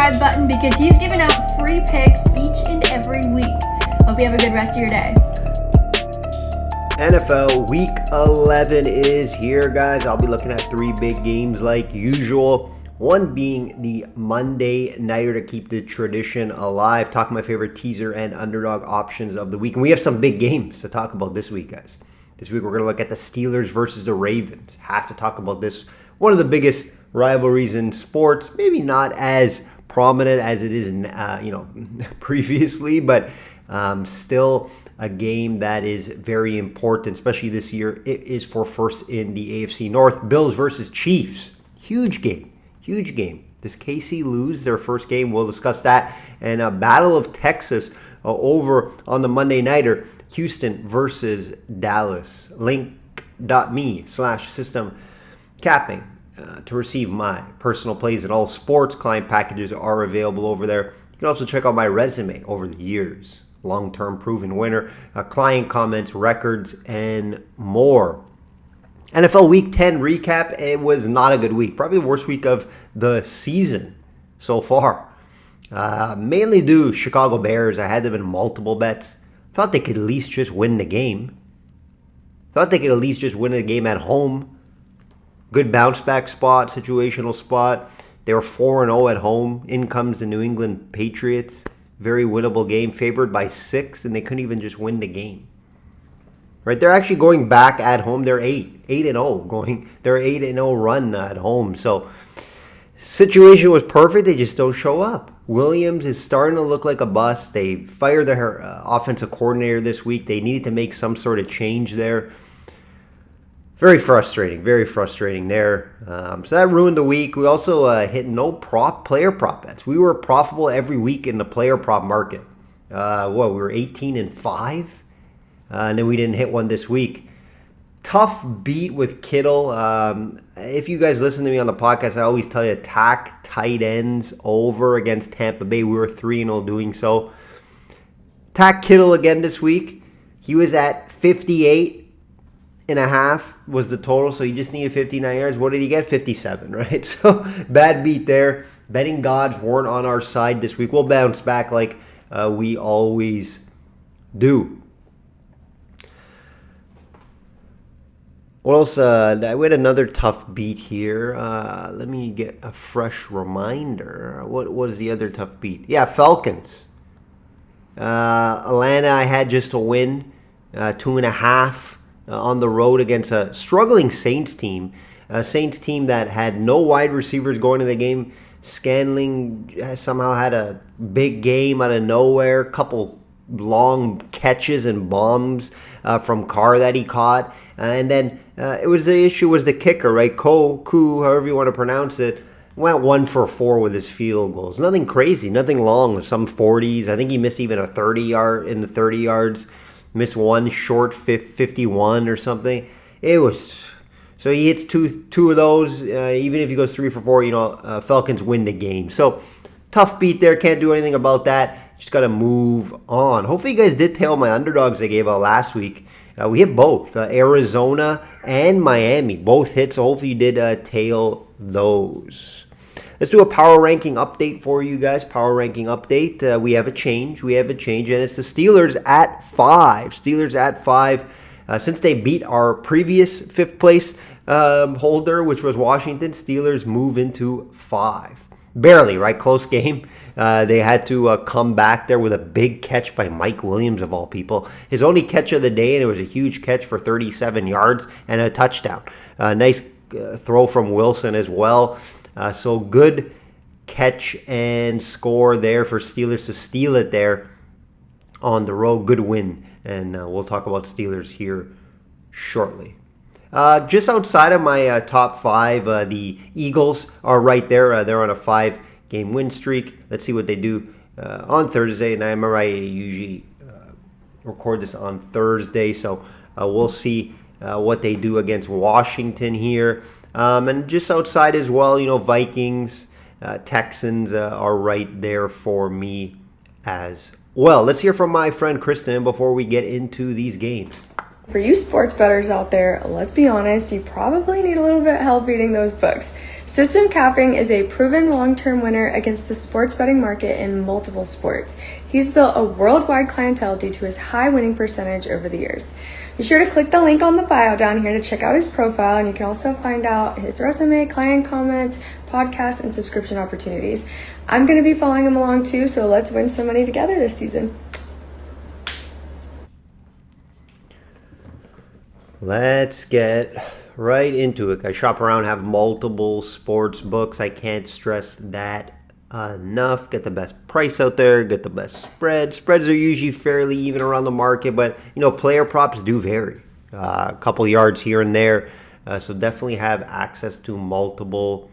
subscribe button because he's giving out free picks each and every week. Hope you have a good rest of your day. NFL Week 11 is here, guys. I'll be looking at three big games like usual. One being the Monday Nighter to keep the tradition alive. Talking my favorite teaser and underdog options of the week. And we have some big games to talk about this week, guys. This week we're going to look at the Steelers versus the Ravens. Have to talk about this. One of the biggest rivalries in sports. Maybe not as prominent as it is, previously, but still a game that is very important, especially this year. It is for first in the AFC North. Bills versus Chiefs. Huge game. Does KC lose their first game? We'll discuss that. And a Battle of Texas over on the Monday Nighter. Houston versus Dallas. Link.me/system capping to receive my personal plays in all sports. Client packages are available over there. You can also check out my resume over the years. Long-term proven winner, client comments, records, and more. NFL Week 10 recap. It was not a good week. Probably the worst week of the season so far. Mainly due to Chicago Bears. I had them in multiple bets. Thought they could at least just win the game. Thought they could at least just win the game at home. Good bounce back spot, situational spot. They were 4-0 at home. In comes the New England Patriots. Very winnable game, favored by 6, and they couldn't even just win the game. Right? They're actually going back at home. They're 8-0 going. They're 8-0 run at home. So situation was perfect. They just don't show up. Williams is starting to look like a bust. They fired their offensive coordinator this week. They needed to make some sort of change there. Very frustrating there. So that ruined the week. We also hit no player prop bets. We were profitable every week in the player prop market. We were 18-5, and then we didn't hit one this week. Tough beat with Kittle. If you guys listen to me on the podcast, I always tell you attack tight ends over against Tampa Bay. We were 3-0 doing so. Attack Kittle again this week. He was at 58.5 was the total, so he just needed 59 yards. What did he get? 57, right? So bad beat there. Betting gods weren't on our side this week. We'll bounce back like we always do. What else? We had another tough beat here. Let me get a fresh reminder. What was the other tough beat? Yeah, Falcons. Atlanta, I had just to win 2.5. On the road against a struggling Saints team. A Saints team that had no wide receivers going to the game. Scanling somehow had a big game out of nowhere. Couple long catches and bombs from Carr that he caught. And then the issue was the kicker, right? Koo, however you want to pronounce it, went 1 for 4 with his field goals. Nothing crazy, nothing long. Some 40s. I think he missed even a 30-yard in the 30 yards. Missed one short 51 or something. It was so he hits two of those. Even if he goes 3 for 4, Falcons win the game. So tough beat there. Can't do anything about that. Just got to move on. Hopefully you guys did tail my underdogs I gave out last week. We hit both Arizona and Miami. Both hit. So hopefully you did tail those. Let's do a power ranking update for you guys. Power ranking update. We have a change. And it's the Steelers at 5. Since they beat our previous 5th place holder, which was Washington, Steelers move into 5. Barely, right? Close game. They had to come back there with a big catch by Mike Williams, of all people. His only catch of the day, and it was a huge catch for 37 yards and a touchdown. Nice throw from Wilson as well. So good catch and score there for Steelers to steal it there on the road. Good win. And we'll talk about Steelers here shortly. Just outside of my top 5, the Eagles are right there. They're on a 5-game win streak. Let's see what they do on Thursday. And I remember I usually record this on Thursday. So we'll see what they do against Washington here. And just outside as well, Vikings, Texans are right there for me as well. Let's hear from my friend Kristen before we get into these games. For you sports bettors out there, let's be honest, you probably need a little bit of help beating those books. System capping is a proven long-term winner against the sports betting market in multiple sports. He's built a worldwide clientele due to his high winning percentage over the years. Be sure to click the link on the bio down here to check out his profile, and you can also find out his resume, client comments, podcasts, and subscription opportunities. I'm going to be following him along too, so let's win some money together this season. Let's get right into it. I shop around, have multiple sports books. I can't stress that enough. Get the best price out there, get the best spread. Spreads are usually fairly even around the market, but player props do vary. A couple yards here and there. So definitely have access to multiple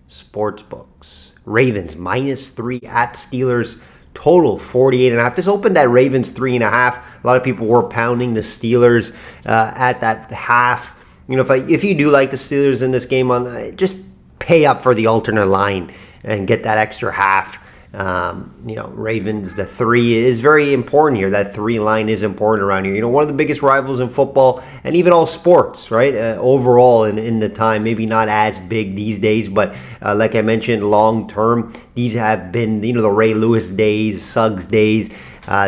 sports books. Ravens -3 at Steelers. Total 48.5. This opened at Ravens 3.5. A lot of people were pounding the Steelers at that half. If you do like the Steelers in this game, just pay up for the alternate line and get that extra half. Ravens, the 3 is very important here. That 3 line is important around here. One of the biggest rivals in football and even all sports, right? Overall in the time, maybe not as big these days, but like I mentioned, long term, these have been, the Ray Lewis days, Suggs days.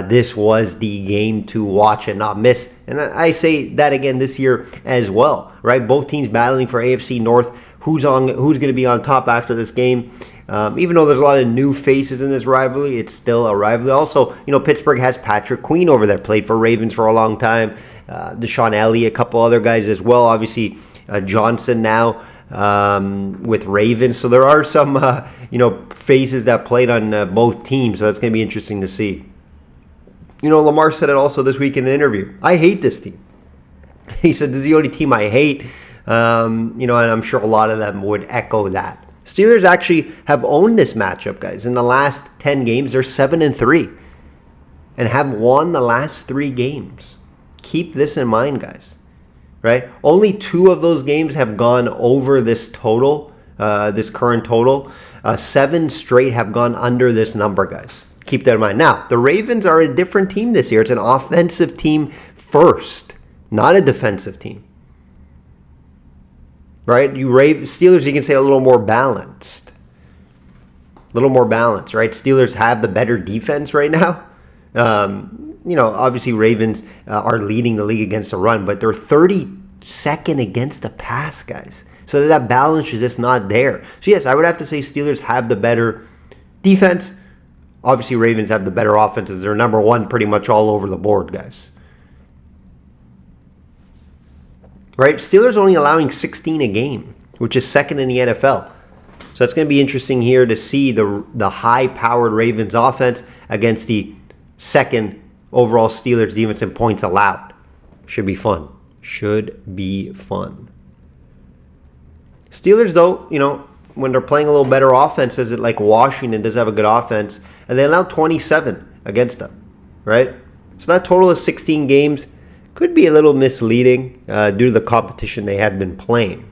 This was the game to watch and not miss. And I say that again this year as well, right? Both teams battling for AFC North. Who's going to be on top after this game? Even though there's a lot of new faces in this rivalry, it's still a rivalry. Also, Pittsburgh has Patrick Queen over there, played for Ravens for a long time. Deshaun Elliott, a couple other guys as well. Obviously, Johnson now with Ravens. So there are some, faces that played on both teams. So that's going to be interesting to see. Lamar said it also this week in an interview. I hate this team. He said, this is the only team I hate. And I'm sure a lot of them would echo that. Steelers actually have owned this matchup, guys. In the last 10 games, they're 7-3 and have won the last 3 games. Keep this in mind, guys. Right? Only 2 of those games have gone over this total, this current total. 7 straight have gone under this number, guys. Keep that in mind. Now, the Ravens are a different team this year. It's an offensive team first, not a defensive team. Right? Steelers, you can say a little more balanced. A little more balanced, right? Steelers have the better defense right now. Obviously Ravens are leading the league against the run, but they're 32nd against the pass, guys. So that balance is just not there. So yes, I would have to say Steelers have the better defense. Obviously Ravens have the better offenses. They're number 1 pretty much all over the board, guys. Right? Steelers only allowing 16 a game, which is second in the NFL. So it's going to be interesting here to see the high-powered Ravens offense against the second overall Steelers defense in points allowed. Should be fun. Should be fun. Steelers, though, when they're playing a little better offenses, like Washington does have a good offense, and they allow 27 against them, right? So that total is 16 games. Could be a little misleading due to the competition they have been playing.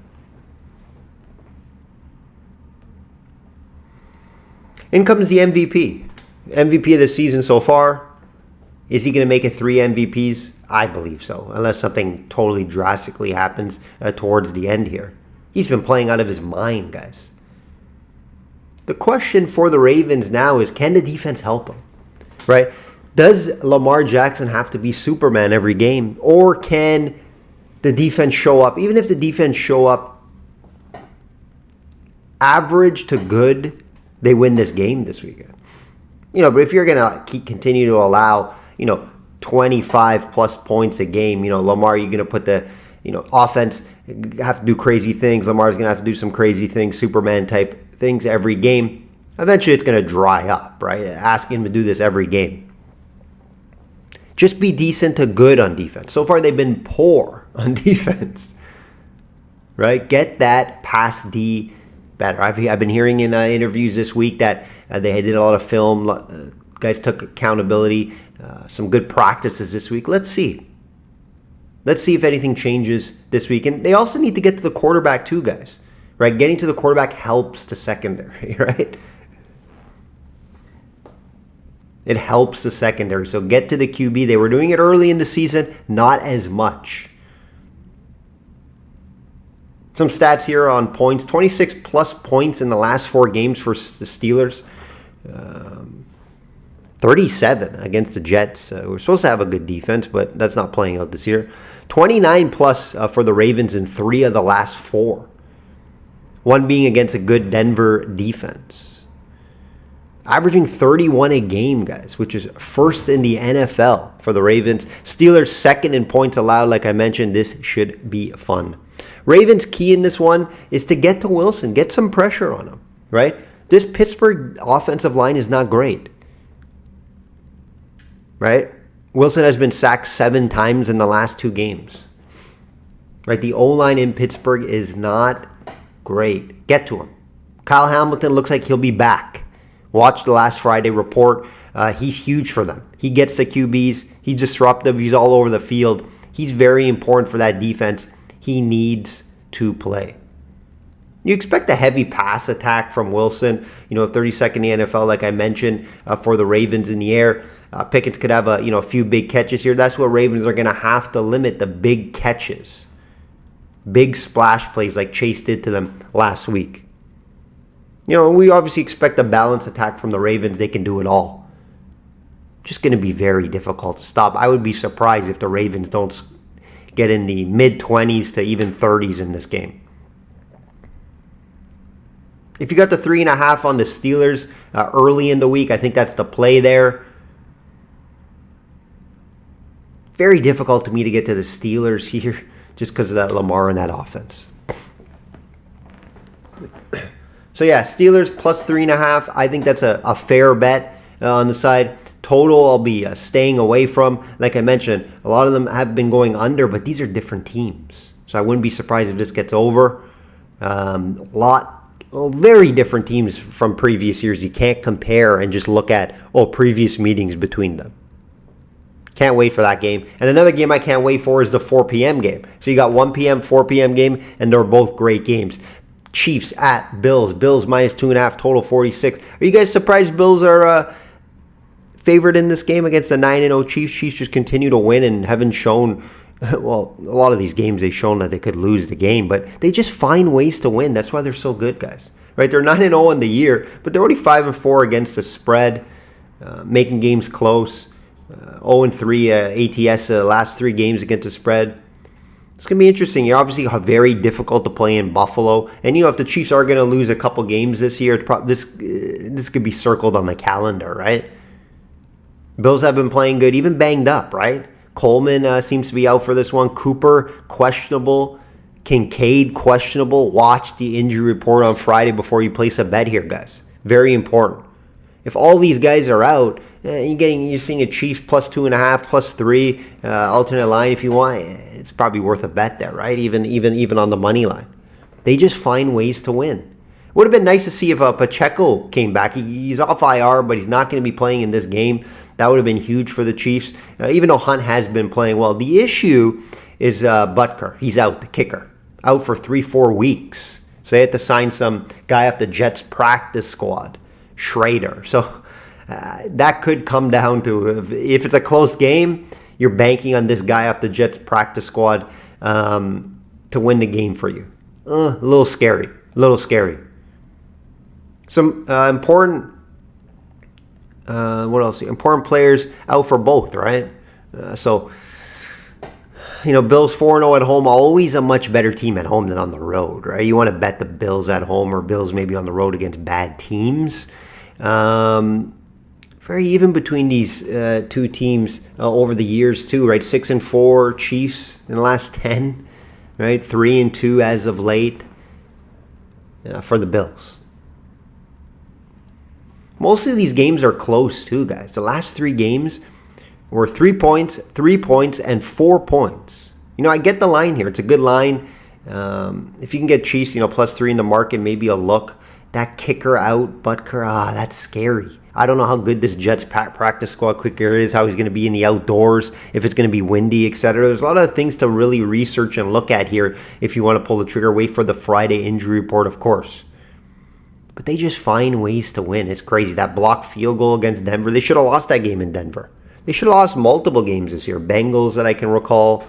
In comes the MVP. MVP of the season so far. Is he going to make it 3 MVPs? I believe so, unless something totally drastically happens towards the end here. He's been playing out of his mind, guys. The question for the Ravens now is, can the defense help him? Right? Does Lamar Jackson have to be Superman every game? Or can the defense show up? Even if the defense show up average to good, they win this game this weekend. But if you're going to continue to allow, 25 plus points a game, Lamar, you're going to put the, offense, have to do crazy things. Lamar's going to have to do some crazy things, Superman type things every game. Eventually it's going to dry up, right? Asking him to do this every game. Just be decent to good on defense. So far, they've been poor on defense, right? Get that pass D better. I've been hearing in interviews this week that they did a lot of film. Guys took accountability. Some good practices this week. Let's see. Let's see if anything changes this week. And they also need to get to the quarterback too, guys, right? Getting to the quarterback helps the secondary, right? It helps the secondary. So get to the QB. They were doing it early in the season, not as much. Some stats here on points. 26 plus points in the last 4 games for the Steelers. 37 against the Jets. We're supposed to have a good defense, but that's not playing out this year. 29 plus for the Ravens in 3 of the last 4. One being against a good Denver defense. Averaging 31 a game, guys, which is first in the NFL for the Ravens. Steelers second in points allowed. Like I mentioned, this should be fun. Ravens' key in this one is to get to Wilson, get some pressure on him, right? This Pittsburgh offensive line is not great, right? Wilson has been sacked 7 times in the last 2 games, right? The O-line in Pittsburgh is not great. Get to him. Kyle Hamilton looks like he'll be back. Watch the last Friday report. He's huge for them. He gets the QBs. He's disruptive. He's all over the field. He's very important for that defense. He needs to play. You expect a heavy pass attack from Wilson. 32nd in the NFL, like I mentioned, for the Ravens in the air. Pickens could have a few big catches here. That's what Ravens are going to have to limit, the big catches. Big splash plays like Chase did to them last week. We obviously expect a balanced attack from the Ravens. They can do it all. Just going to be very difficult to stop. I would be surprised if the Ravens don't get in the mid-20s to even 30s in this game. If you got the 3.5 on the Steelers early in the week, I think that's the play there. Very difficult to me to get to the Steelers here just because of that Lamar and that offense. So yeah, Steelers plus 3.5. I think that's a fair bet on the side. Total, I'll be staying away from. Like I mentioned, a lot of them have been going under, but these are different teams. So I wouldn't be surprised if this gets over. Very different teams from previous years. You can't compare and just look at, previous meetings between them. Can't wait for that game. And another game I can't wait for is the 4 p.m. game. So you got 1 p.m., 4 p.m. game, and they're both great games. Chiefs at Bills. Bills minus 2.5, total 46. Are you guys surprised Bills are favored in this game against the 9-0 Chiefs? Chiefs just continue to win and haven't shown, well, a lot of these games they've shown that they could lose the game, but they just find ways to win. That's why they're so good, guys. Right? They're 9-0 in the year, but they're only 5-4 against the spread, making games close. 0-3 ATS last 3 games against the spread. It's going to be interesting. You're obviously very difficult to play in Buffalo. And, if the Chiefs are going to lose a couple games this year, this could be circled on the calendar, right? Bills have been playing good, even banged up, right? Coleman seems to be out for this one. Cooper, questionable. Kincaid, questionable. Watch the injury report on Friday before you place a bet here, guys. Very important. If all these guys are out, you're seeing a Chiefs plus 2.5, plus 3, alternate line if you want. It's probably worth a bet there, right? Even on the money line. They just find ways to win. Would have been nice to see if Pacheco came back. He's off IR, but he's not going to be playing in this game. That would have been huge for the Chiefs, even though Hunt has been playing well. The issue is Butker. He's out, the kicker. Out for 3-4 weeks. So they had to sign some guy off the Jets practice squad, Schrader. So that could come down to, if it's a close game, you're banking on this guy off the Jets practice squad to win the game for you. A little scary. Some important, what else? Important players out for both, right? Bills 4-0 at home, always a much better team at home than on the road, right? You want to bet the Bills at home or Bills maybe on the road against bad teams. Very even between these 2 teams over the years too, right? 6-4 Chiefs in the last 10, right? 3-2 as of late for the Bills. Most of these games are close too, guys. The last 3 games were 3 points, 3 points, and 4 points. I get the line here. It's a good line. If you can get Chiefs, plus 3 in the market, maybe a look. That kicker out, Butker, that's scary. I don't know how good this Jets practice squad kicker is, how he's going to be in the outdoors, if it's going to be windy, etc. There's a lot of things to really research and look at here if you want to pull the trigger. Wait for the Friday injury report, of course. But they just find ways to win. It's crazy. That blocked field goal against Denver, they should have lost that game in Denver. They should have lost multiple games this year. Bengals that I can recall.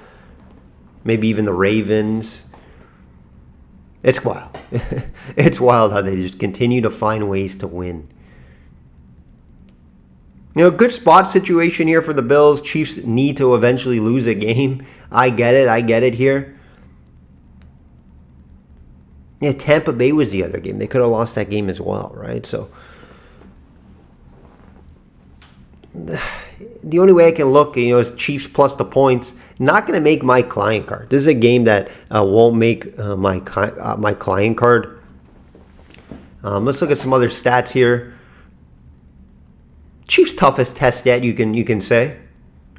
Maybe even the Ravens. It's wild. It's wild how they just continue to find ways to win. Good spot situation here for the Bills. Chiefs need to eventually lose a game. I get it here. Yeah, Tampa Bay was the other game. They could have lost that game as well, right? So the only way I can look, is Chiefs plus the points. Not going to make my client card. This is a game that won't make my client card. Let's look at some other stats here. Chiefs' toughest test yet, you can say,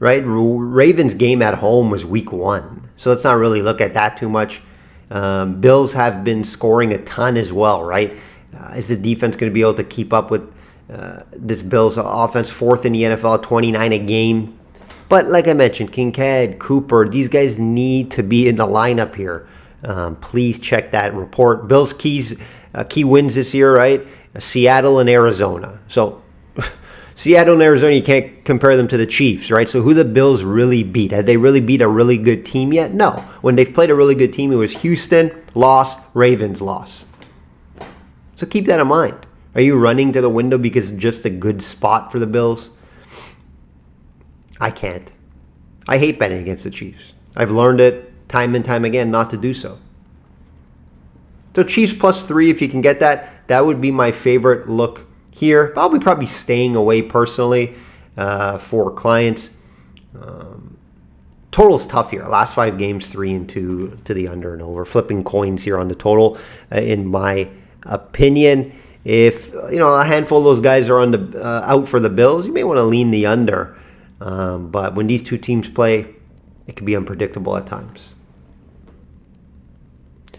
right? Ravens' game at home was week 1, so let's not really look at that too much. Bills have been scoring a ton as well, right? Is the defense going to be able to keep up with this Bills offense? 4th in the NFL, 29 a game. But like I mentioned, Kincaid, Cooper, these guys need to be in the lineup here. Please check that report. Bills' key wins this year, right? Seattle and Arizona. So Seattle and Arizona, you can't compare them to the Chiefs, right? So who the Bills really beat? Have they really beat a really good team yet? No. When they've played a really good team, it was Houston, loss, Ravens, loss. So keep that in mind. Are you running to the window because it's just a good spot for the Bills? I can't. I hate betting against the Chiefs. I've learned it time and time again not to do so. So Chiefs +3, if you can get that, that would be my favorite look here. I'll be probably staying away personally for clients. Total's tough here. Last 5 games, 3-2 to the under and over. Flipping coins here on the total, in my opinion. If a handful of those guys are on the out for the Bills, you may want to lean the under. But when these two teams play, it can be unpredictable at times.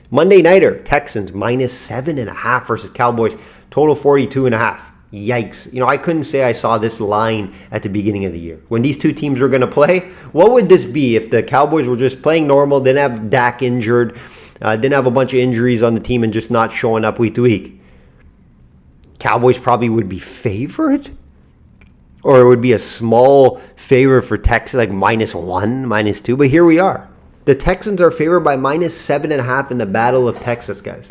Monday nighter, Texans -7.5 versus Cowboys. Total 42.5. Yikes. I couldn't say I saw this line at the beginning of the year. When these two teams were going to play, what would this be if the Cowboys were just playing normal, didn't have Dak injured, didn't have a bunch of injuries on the team and just not showing up week to week? Cowboys probably would be favored? Or it would be a small favor for Texas, like -1, -2. But here we are. The Texans are favored by -7.5 in the Battle of Texas, guys.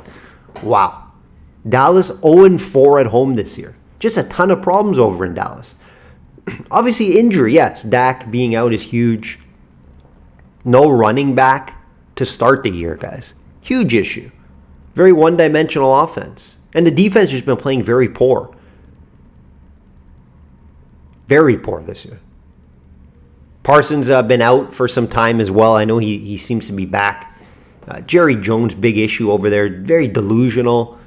Wow. Dallas 0-4 at home this year. Just a ton of problems over in Dallas. Obviously injury, yes. Dak being out is huge. No running back to start the year, guys. Huge issue. Very one-dimensional offense. And the defense has been playing very poor. Very poor this year. Parsons been out for some time as well. I know he seems to be back. Jerry Jones, big issue over there. Very delusional.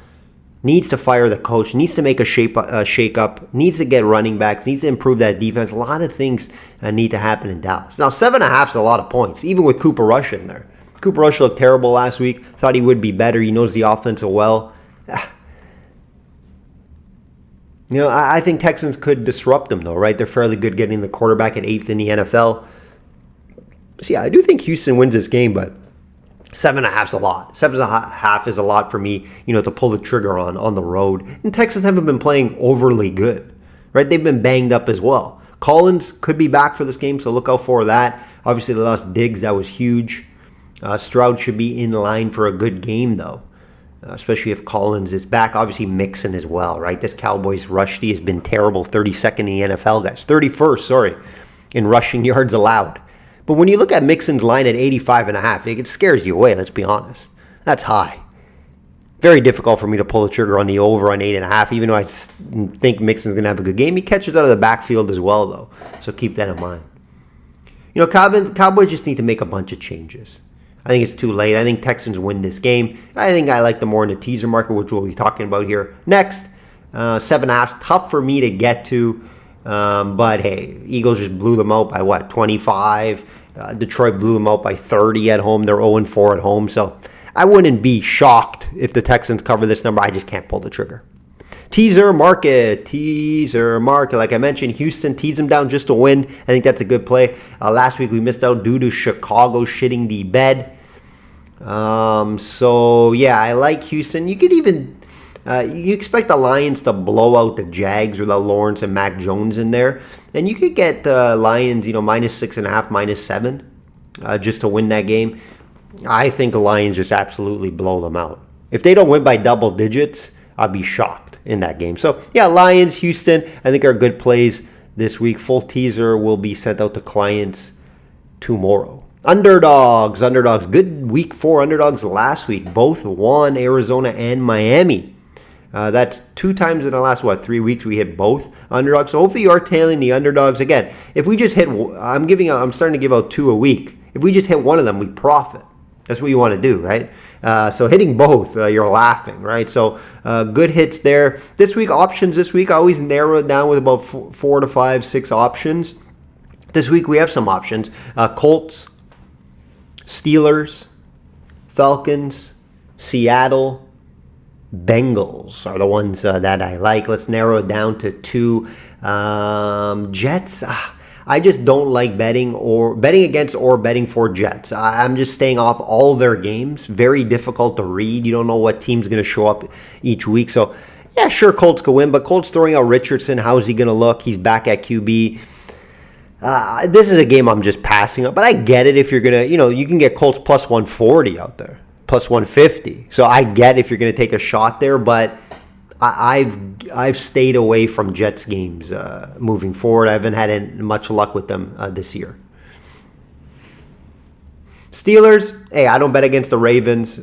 Needs to fire the coach. Needs to make a shake-up. Needs to get running backs. Needs to improve that defense. A lot of things need to happen in Dallas. Now, 7.5 is a lot of points, even with Cooper Rush in there. Cooper Rush looked terrible last week. Thought he would be better. He knows the offense well. I think Texans could disrupt them, though, right? They're fairly good getting the quarterback at 8th in the NFL. So, yeah, I do think Houston wins this game, but 7.5 is a lot. 7.5 is a lot for me, to pull the trigger on the road. And Texans haven't been playing overly good, right? They've been banged up as well. Collins could be back for this game, so look out for that. Obviously, they lost Diggs. That was huge. Stroud should be in line for a good game, though. Especially if Collins is back. Obviously, Mixon as well, right? This Cowboys rush D has been terrible. 32nd in the NFL, guys. 31st, in rushing yards allowed. But when you look at Mixon's line at 85.5, it scares you away, let's be honest. That's high. Very difficult for me to pull the trigger on the over on 8.5, even though I think Mixon's going to have a good game. He catches out of the backfield as well, though. So keep that in mind. Cowboys just need to make a bunch of changes. I think it's too late. I think Texans win this game. I think I like them more in the teaser market, which we'll be talking about here next. 7.5, tough for me to get to. But hey, Eagles just blew them out by 25. Detroit blew them out by 30 at home. They're 0-4 at home. So I wouldn't be shocked if the Texans cover this number. I just can't pull the trigger. Teaser market. Like I mentioned, Houston teased them down just to win. I think that's a good play. Last week we missed out due to Chicago shitting the bed. So yeah, I like Houston. You could even you expect the Lions to blow out the Jags without Lawrence and Mac Jones in there, and you could get the Lions, -6.5, -7, just to win that game. I think the Lions just absolutely blow them out. If they don't win by double digits, I'd be shocked in that game. So, yeah, Lions, Houston, I think are good plays this week. Full teaser will be sent out to clients tomorrow. Underdogs. Good week 4 underdogs last week. Both won, Arizona and Miami. That's 2 times in the last, 3 weeks we hit both underdogs. So hopefully you are tailing the underdogs. Again, if we just hit, I'm starting to give out 2 a week. If we just hit one of them, we profit. That's what you want to do, right? So hitting both, you're laughing, right? So good hits there. This week, options this week, I always narrow it down with about 4 to 5, 6 options. This week we have some options. Colts, Steelers, Falcons, Seattle, Bengals are the ones that I like. Let's narrow it down to 2. Jets. I just don't like betting against or betting for Jets. I'm just staying off all their games. Very difficult to read. You don't know what team's going to show up each week. So, yeah, sure, Colts could win, but Colts throwing out Richardson. How's he going to look? He's back at QB. This is a game I'm just passing up, but I get it if you're going to, you can get Colts plus 140 out there, plus 150. So I get if you're going to take a shot there, but I've stayed away from Jets games moving forward. I haven't had much luck with them this year. Steelers, hey, I don't bet against the Ravens,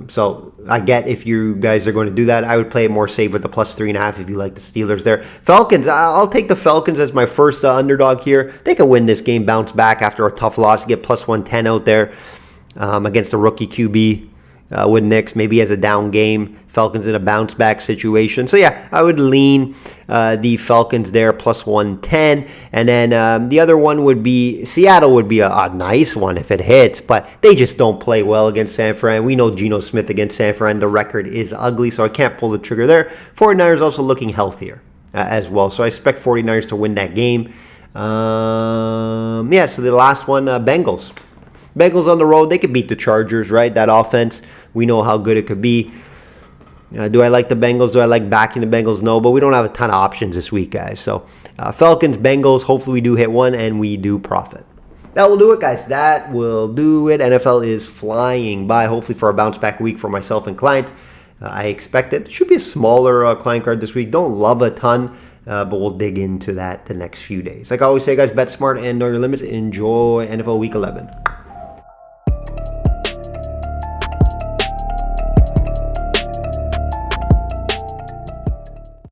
so I get if you guys are going to do that. I would play it more safe with the plus 3.5 if you like the Steelers there. Falcons, I'll take the Falcons as my first underdog here. They could win this game, bounce back after a tough loss, get plus 110 out there against a rookie QB with Knicks. Maybe as a down game. Falcons in a bounce back situation. So yeah, I would lean the Falcons there plus 110. And then the other one would be Seattle would be a nice one if it hits, but they just don't play well against San Fran. We know Geno Smith against San Fran. The record is ugly, so I can't pull the trigger there. 49ers also looking healthier as well. So I expect 49ers to win that game. So the last one, Bengals. Bengals on the road, they could beat the Chargers, right? That offense, we know how good it could be. Do I like the Bengals? Do I like backing the Bengals? No, but we don't have a ton of options this week, guys. So Falcons, Bengals, hopefully we do hit one and we do profit. That will do it, guys. That will do it. NFL is flying by, hopefully for a bounce back week for myself and clients. I expect it. Should be a smaller client card this week. Don't love a ton, but we'll dig into that the next few days. Like I always say, guys, bet smart and know your limits. Enjoy NFL Week 11.